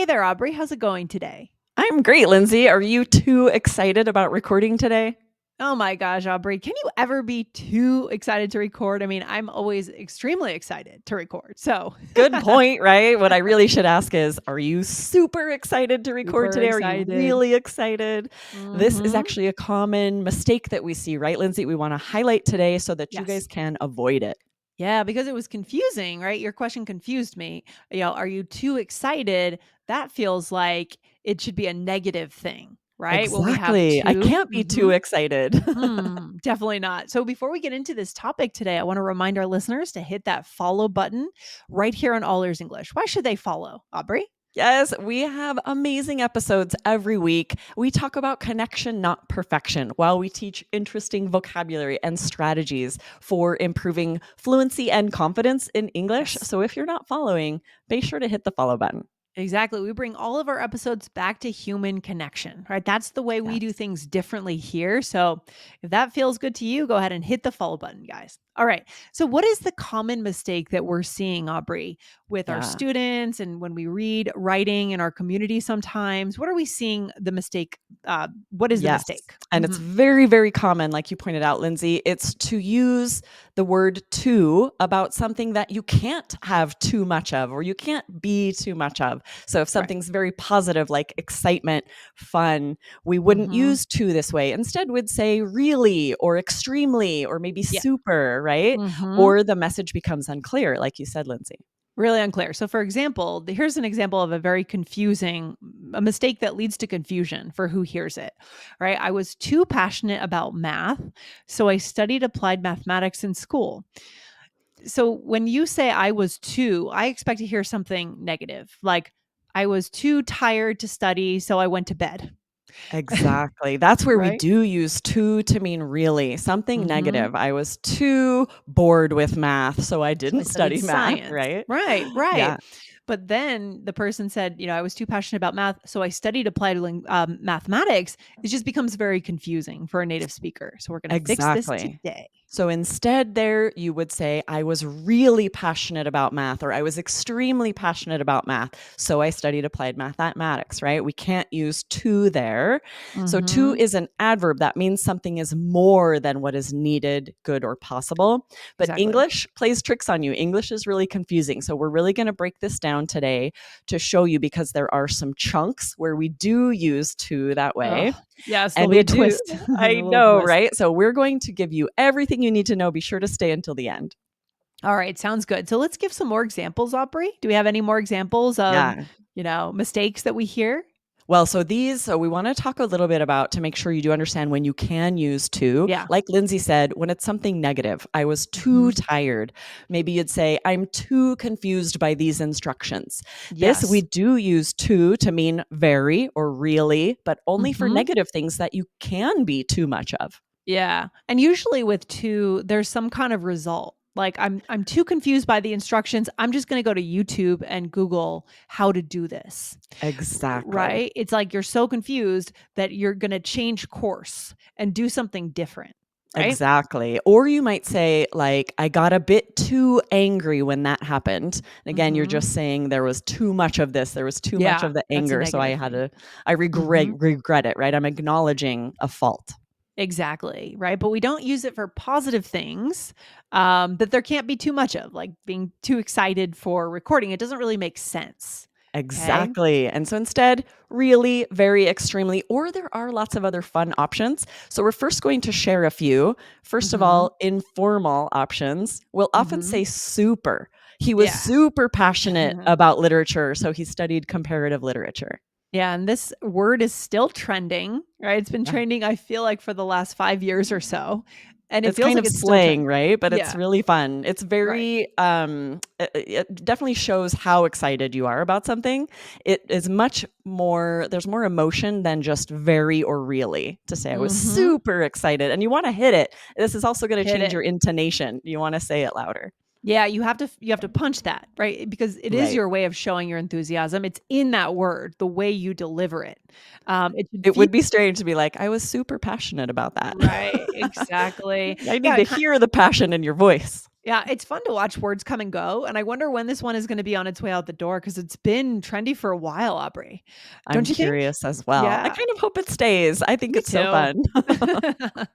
Hey there, Aubrey. How's it going today? I'm great, Lindsay. Are you too excited about recording today? Oh my gosh, Aubrey, can you ever be too excited to record? I mean, I'm always extremely excited to record. So, Good point, right? What I really should ask is, are you super excited to record super today? Are you excited. really excited? This is Mhm. actually a common mistake that we see, right, Lindsay? We want to highlight today so that you Yes. guys can avoid it. Yeah, because it was confusing, right? Your question confused me. Are you too excited? That feels like it should be a negative thing, right? When we have Exactly. I two. can't be too excited. Definitely not. So before we get into this topic today, I want to remind our listeners to hit that follow button right here on All Ears English. Why should they follow, Aubrey? Yes, we have amazing episodes every week. We talk about connection, not perfection, while we teach interesting vocabulary and strategies for improving fluency and confidence in English. Yes. So if you're not following, be sure to hit the follow button. Exactly. We bring all of our episodes back to human connection, right? That's the way we do Yes. things differently here. So if that feels good to you, go ahead and hit the follow button, guys. All right. So, what is the common mistake that we're seeing, Aubrey, with our Yeah. students and when we read writing in our community sometimes? What are we seeing the mistake? What is the Yes. mistake? And it's very, very common, like you pointed out, Lindsay. It's to use the word too about something that you can't have too much of or you can't be too much of. So if Right. something's very positive, like excitement, fun, we wouldn't Hmm. use to this way. Instead, we'd say really or extremely or maybe Yeah. super, right? Hmm. Or the message becomes unclear, like you said, Lindsay. Really unclear. So, for example, here's an example of a mistake that leads to confusion for who hears it, right? I was too passionate about math, so I studied applied mathematics in school. So, when you say I was too, I expect to hear something negative, like I was too tired to study, so I went to bed, Exactly. That's where we right? do use to mean really, something Hmm. negative. I was too bored with math, so I So I didn't studied study math, science. right? Right, right. Yeah, But then the person said, I was too passionate about math, so I studied applied mathematics. It just becomes very confusing for a native speaker. So we're going to fix this exactly. today. So instead, there you would say, I was really passionate about math, or I was extremely passionate about math. So I studied applied mathematics, right? We can't use to there. So to Hmm. is an adverb. That means something is more than what is needed, good, or possible. But Exactly. English plays tricks on you. English is really confusing. So we're really going to break this down today to show you because there are some chunks where we do use to that way. Oh, yes, there'll And be we a do. twist, a I little know, twist. right? So we're going to give you everything you need to know. Be sure to stay until the end. All right, sounds good. So let's give some more examples, Aubrey. Do we have any more examples of, Yeah. mistakes that we hear? Well, so we want to talk a little bit about to make sure you do understand when you can use to. Yeah. Like Lindsay said, when it's something negative, I was too Hmm. tired. Maybe you'd say, I'm too confused by these instructions. This we Yes. do use to mean very or really, but only for Hmm. negative things that you can be too much of. Yeah. And usually with two, there's some kind of result. Like I'm too confused by the instructions. I'm just going to go to YouTube and Google how to do this. Exactly. Right? It's like you're so confused that you're going to change course and do something different, right? Exactly. Or you might say, like, I got a bit too angry when that happened. And again, you're Mhm. just saying there was too much of this, there was too much Yeah, of the that's a anger. So negative thing. I regret Mhm. regret it, right? I'm acknowledging a fault. Exactly, right? But we don't use it for positive things that there can't be too much of, like being too excited for recording. It doesn't really make sense. Okay. Exactly. And so instead, really, very extremely, or there are lots of other fun options. So we're first going to share a few. First of Mhm. all, informal options. We'll often Mhm. say super. He was Yeah. super passionate about literature, so he studied comparative literature. Yeah, and this word is still trending, right? It's been Yeah. trending, I feel like, for the last 5 years or so, and it It's feels kind like of it's still slang, trending. right? But it's Yeah, really fun. It's right. very it definitely shows how excited you are about something. It is much more there's more emotion than just very or really to say I was Mhm. super excited and you want to hit it. This is also going to Hit change it. your intonation. You want to say it louder. Yeah, you have to punch that, right? Because it is Right. your way of showing your enthusiasm. It's in that word, the way you deliver it. It should It feel would be strange to be like I was super passionate about that. right, exactly. I need Yeah, to hear the passion in your voice. Yeah, it's fun to watch words come and go, and I wonder when this one is gonna be on its way out the door because it's been trendy for a while, Aubrey. I'm Don't you think? curious as well. I Yeah, kind of hope it stays. I think me it's so too. fun.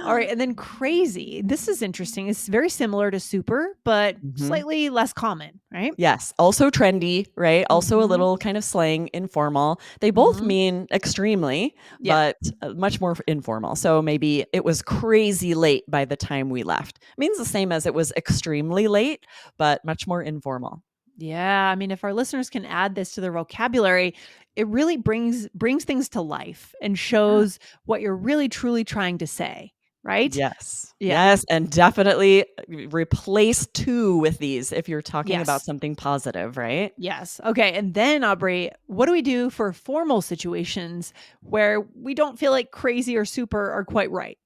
All right, and then crazy. This is interesting. It's very similar to super, but Mhm. slightly less common, right? Yes, also trendy, right? Also a Mhm, little kind of slang, informal. They both mhm. mean extremely, Yeah. but much more informal. So maybe it was crazy late by the time we left. Means the same as it was extremely late, but much more informal. Yeah, I mean, if our listeners can add this to their vocabulary, it really brings things to life and Yeah. shows what you're really truly trying to say, right? Yes. Yeah. Yes, and definitely replace to with these if you're talking about Yes. something positive, right? Yes. Okay. And then, Aubrey, what do we do for formal situations where we don't feel like crazy or super are quite right?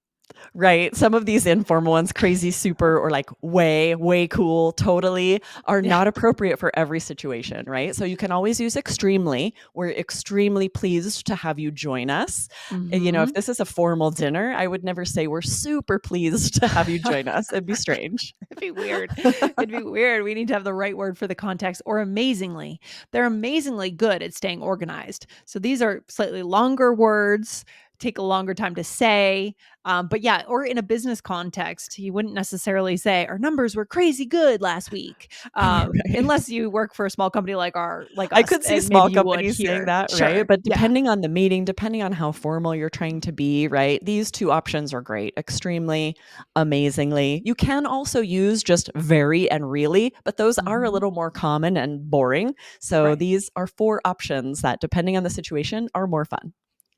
Right. Some of these informal ones, crazy, super, or like way, way cool, totally, are Yeah. not appropriate for every situation, right? So you can always use extremely. We're extremely pleased to have you join us. If Hmm. this is a formal dinner, I would never say we're super pleased to have you join us. It'd be strange. It'd be weird. It'd be weird. We need to have the right word for the context or amazingly. They're amazingly good at staying organized. So these are slightly longer words, take a longer time to say. But yeah, or in a business context, you wouldn't necessarily say our numbers were crazy good last week, Right. unless you work for a small company like I us, could see and maybe small you would companies saying here. that, right? Sure. But Yeah. depending on the meeting, depending on how formal you're trying to be, right? These two options are great. Extremely, amazingly. You can also use just very and really, but those are a Mhm. little more common and boring. So Right. these are four options that, depending on the situation, are more fun.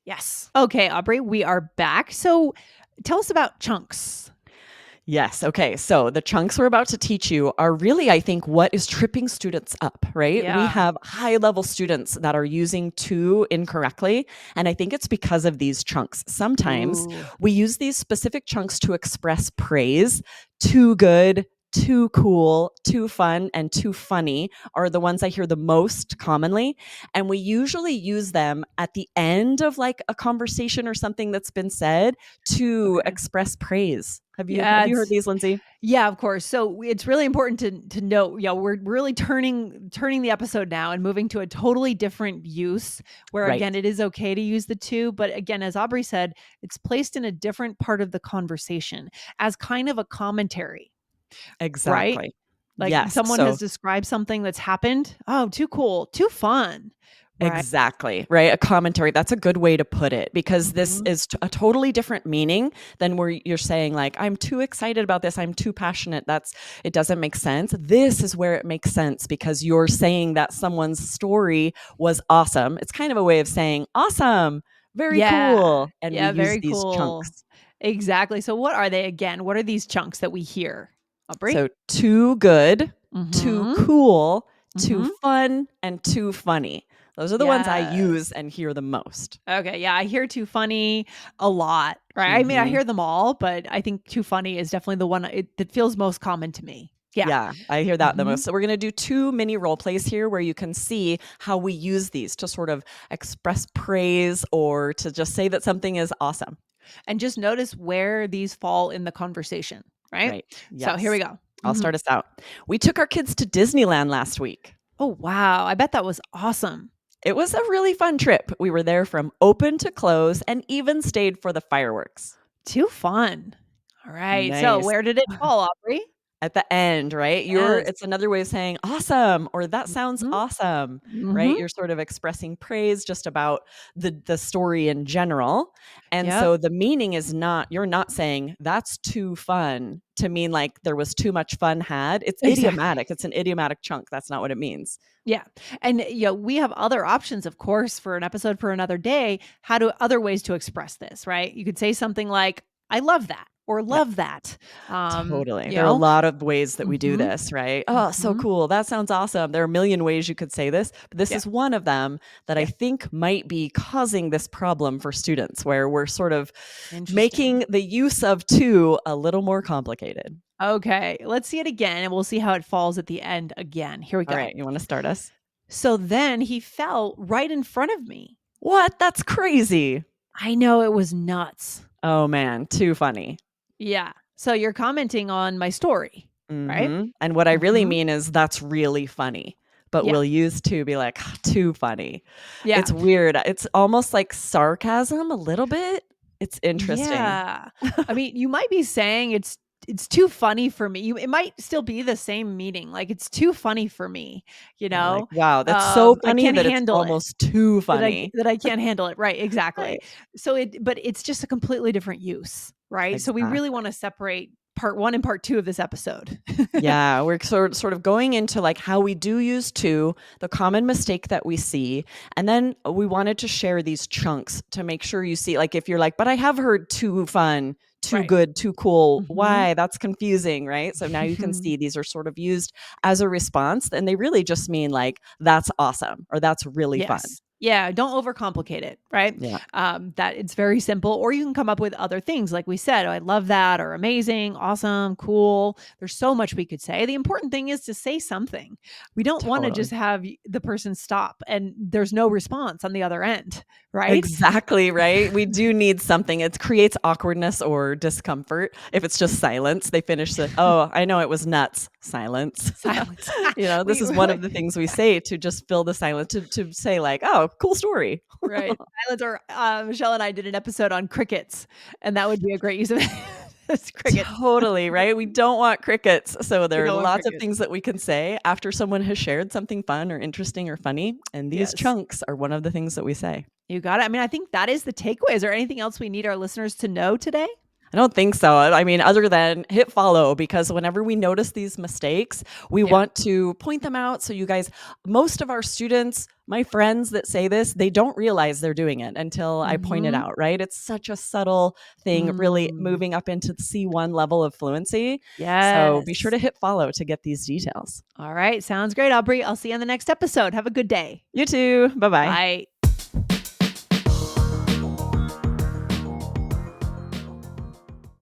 Yes. Okay, Aubrey, we are back. So tell us about chunks. Yes. Okay. So the chunks we're about to teach you are really, I think, what is tripping students up, right? We Yeah. have high level students that are using to incorrectly. And I think it's because of these chunks. Sometimes Ooh. we use these specific chunks to express praise. Too good, too cool, too fun, and too funny are the ones I hear the most commonly. And we usually use them at the end of like a conversation or something that's been said to Okay. express praise. Have you Yeah, have you heard it's these, Lindsay? yeah, of course. So it's really important to note, yeah, we're really turning the episode now and moving to a totally different use where Right. again it is okay to use the two, but again, as Aubrey said, it's placed in a different part of the conversation as kind of a commentary, right? Exactly. Like Yes. someone has So described something that's happened. Oh, too cool, too fun. Right. exactly, right? A commentary. That's a good way to put it because this Mhm. is a totally different meaning than where you're saying like I'm too excited about this, I'm too passionate. That's it doesn't make sense. This is where it makes sense because you're saying that someone's story was awesome. It's kind of a way of saying awesome, very Yeah. cool, and we Yeah, use very these cool. chunks. Exactly. So what are they again? What are these chunks that we hear? Aubrey? So too good, too Mhm. cool, too Mhm. fun, and too funny. Those are the ones I use Yes. and hear the most. Okay, yeah, I hear too funny a lot, right? I mean, I Mhm. hear them all, but I think too funny is definitely the one that feels most common to me. Yeah. Yeah, I hear that the Mhm. most. So we're gonna do 2 mini role plays here where you can see how we use these to sort of express praise or to just say that something is awesome. And just notice where these fall in the conversation, right? Right. So here we Yes. go. I'll Mhm. start us out. We took our kids to Disneyland last week. Oh, wow. I bet that was awesome. It was a really fun trip. We were there from open to close and even stayed for the fireworks. Too fun. All right. So Nice. where did it fall, Aubrey? At the end, right? Yes. It's another way of saying awesome or that sounds Mhm. awesome, right? Mhm. You're sort of expressing praise just about the story in general. And Yep. so the meaning is not you're not saying that's too fun to mean like there was too much fun had. It's Exactly. idiomatic. It's an idiomatic chunk. That's not what it means. Yeah. And we have other options, of course, for an episode for another day, how to other ways to express this, right? You could say something like, I love that or Yeah. love that. Totally. You There are a know? lot of ways that we do Mhm. this, right? Oh, so Mhm. cool. That sounds awesome. There are a million ways you could say this, but this Yeah. is one of them that I Yeah. think might be causing this problem for students where we're sort of Interesting. making the use of two a little more complicated. Okay. Let's see it again and we'll see how it falls at the end again. Here we All go. right, you want to start us? So then he fell right in front of me. What? That's crazy. I know it was nuts. Oh man, too funny. Yeah. So you're commenting on my story. right? And what I really Mhm. mean is that's really funny, but Yeah. we'll use to be like, "Ah, too funny." Yeah. It's weird. It's almost like sarcasm a little bit. It's interesting. Yeah. I mean, you might be saying it's too funny for me. It might still be the same meaning. Like it's too funny for me, you Yeah, like, know? wow, that's so I funny can't that it's handle it. almost too funny. That I can't handle it. Right, exactly. Right. So but it's just a completely different use, right? So we really Exactly. wanna separate part 1 and part 2 of this episode. Yeah, we're sort of going into, like, how we do use "to," the common mistake that we see, and then we wanted to share these chunks to make sure you see, like, if you're like, "But I have heard 'too fun,' 'too Right. good,' 'too cool.' Mhm. Why? That's confusing," right? So now you can see these are sort of used as a response, and they really just mean, like, "That's awesome," or "That's really fun." Yes. Yeah, don't overcomplicate it, right? Yeah, That it's very simple, or you can come up with other things, like we said, "Oh, I love that," or "amazing," "awesome," "cool." There's so much we could say. The important thing is to say something. We don't wanna just totally. have the person stop and there's no response on the other end, right? Exactly, right? We do need something. It creates awkwardness or discomfort if it's just silence. They finish the, "Oh, I know it was nuts." Silence. Silence. This We is one of the things we say to just fill the silence, to say like, "Oh, cool story." right. Silence or, Michelle and I did an episode on crickets, and that would be a great use of it. It's crickets. Totally, right? We don't want crickets. So We there are don't want lots of crickets. things that we can say after someone has shared something fun or interesting or funny, and these Yes. chunks are one of the things that we say. You got it. I mean, I think that is the takeaway. Is there anything else we need our listeners to know today? I don't think so. I mean, other than hit follow, because whenever we notice these mistakes, we Yeah. want to point them out. So, you guys, most of our students, my friends that say this, they don't realize they're doing it until I point it Mhm. out, right? It's such a subtle thing, really Mm. moving up into the C1 level of fluency. So, be sure Yes. to hit follow to get these details. All right. Sounds great, Aubrey. I'll see you on the next episode. Have a good day. You too. Bye bye. Bye.